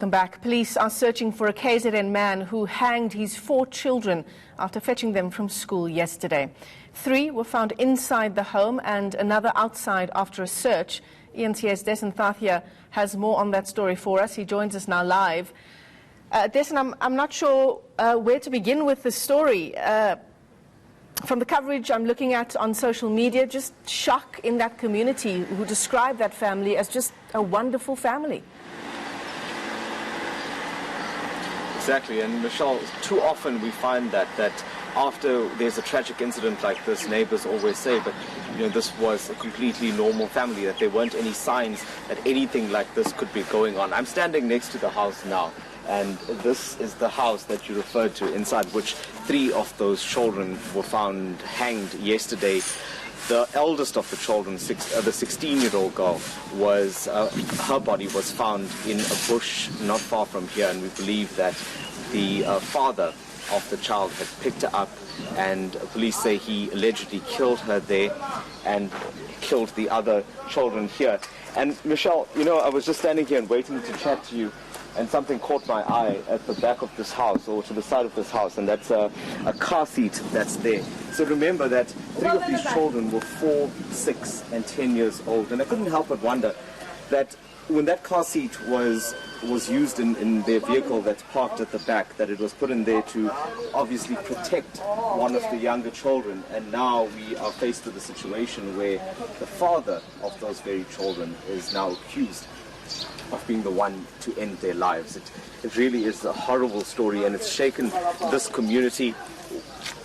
Welcome back. Police are searching for a KZN man who hanged his 4 children after fetching them from school yesterday. 3 were found inside the home and another outside after a search. ENT's Desan Thathia has more on that story for us. He joins us now live. Desan, I'm not sure where to begin with the story. From the coverage I'm looking at on social media, just shock in that community who describe that family as just a wonderful family. Exactly, and Michelle, too often we find that after there's a tragic incident like this, neighbors always say, but this was a completely normal family, that there weren't any signs that anything like this could be going on. I'm standing next to the house now, and this is the house that you referred to, inside which 3 of those children were found hanged yesterday. The eldest of the children, the 16-year-old girl, her body was found in a bush not far from here, and we believe that the father of the child had picked her up, and police say he allegedly killed her there and killed the other children here. And Michelle, I was just standing here and waiting to chat to you, and something caught my eye at the back of this house, or to the side of this house, and that's a car seat that's there. So remember that 3 of these children were 4, 6, and 10 years old, and I couldn't help but wonder that when that car seat was used in their vehicle that's parked at the back, that it was put in there to obviously protect one of the younger children, and now we are faced with a situation where the father of those very children is now accused of being the one to end their lives. It really is a horrible story, and it's shaken this community.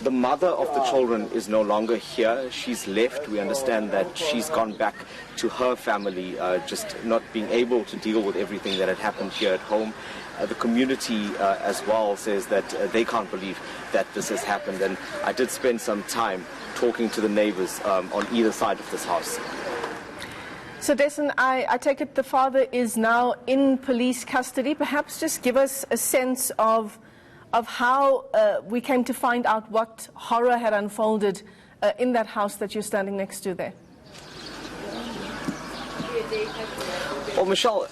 The mother of the children is no longer here. She's left. We understand that she's gone back to her family, just not being able to deal with everything that had happened here at home. The community as well says that they can't believe that this has happened, and I did spend some time talking to the neighbors on either side of this house. So, Desan, I take it the father is now in police custody. Perhaps just give us a sense of how we came to find out what horror had unfolded in that house that you're standing next to there. Well, Michelle,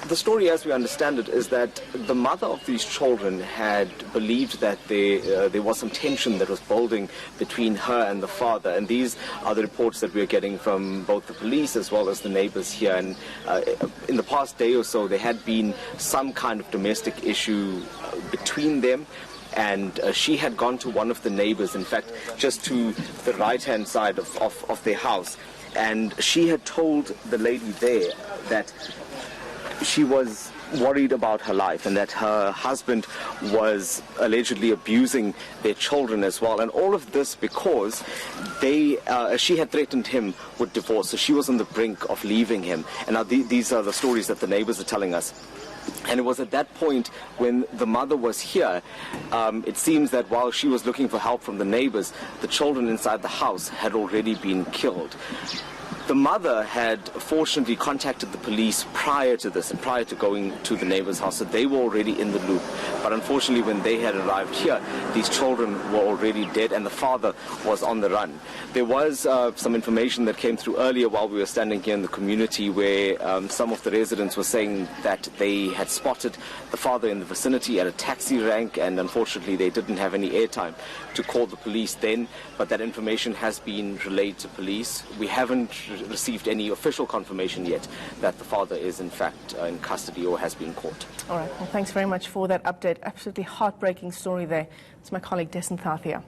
the story as we understand it is that the mother of these children had believed that there was some tension that was building between her and the father, and these are the reports that we're getting from both the police as well as the neighbors here. And in the past day or so there had been some kind of domestic issue between them, and she had gone to one of the neighbors, in fact just to the right-hand side of their house, and she had told the lady there that she was worried about her life and that her husband was allegedly abusing their children as well, and all of this because she had threatened him with divorce, so she was on the brink of leaving him. And now these are the stories that the neighbors are telling us. And it was at that point when the mother was here, it seems that while she was looking for help from the neighbors, the children inside the house had already been killed. The mother had fortunately contacted the police prior to this and prior to going to the neighbor's house, so they were already in the loop. But unfortunately, when they had arrived here, these children were already dead and the father was on the run. There was some information that came through earlier while we were standing here in the community where some of the residents were saying that they had spotted the father in the vicinity at a taxi rank, and unfortunately they didn't have any airtime to call the police then, but that information has been relayed to police. We haven't received any official confirmation yet that the father is in fact in custody or has been caught. All right, well, thanks very much for that update. Absolutely heartbreaking story there. It's my colleague Desan Thathia.